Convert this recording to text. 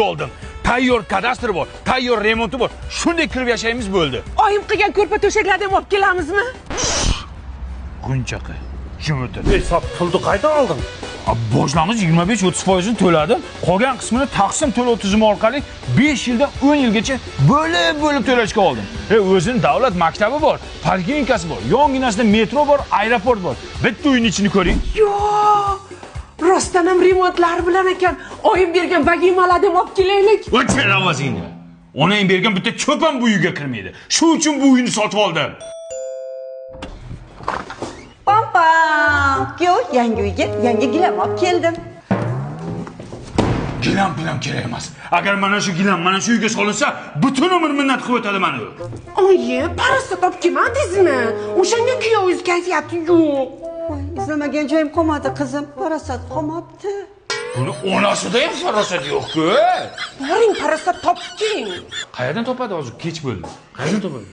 oldim. Tayyor kadastri bor, tayyor remonti bor. Shunday kirib yashaymiz bo'ldi. Oyim qilgan ko'rpa to'shaklarni ham olib kelamizmi? Gunchaqa. Jim o'tir. Hisob pulni qaydan olding? Bojlang'iz 25-30% to'ladim. Qolgan qismini taqsim to'lov tizimi orqali 5 yildan 10 yilgacha bo'lib to'lashga oldim. O'zining davlat maktabi bor, poliklinikasi bor, yonginasida metro bor, aeroport bor. Bitta uyning ichini ko'ring. Yo! Rostdan ham remontlar bilan ekan. Oyim bergan vagimalarni ham olib kelaylik. O'chir ovozingni. Onang bergan bitta cho'p ham bu uyga kirmaydi. Shuning uchun bu uyni sotib oldim. Pam, kuyov yangi uyga yangi gilam olib keldim. Gilam bilan kerak emas. Agar mana shu gilam mana shu uyga solinsa, butun umr minnat qilib o'tadi meni. Oyim, parasda topkimandingizmi? O'shanga kuyovingiz kayfiyati yo'q. Voy, izlamagan joyim qolmadi qizim. Parasat qolmabdi. Buni onasida ham farosat yo'q-ku. Boring, parasda topking. Qayerdan topadi hozir? Kech bo'ldi. Qayerdan topadi?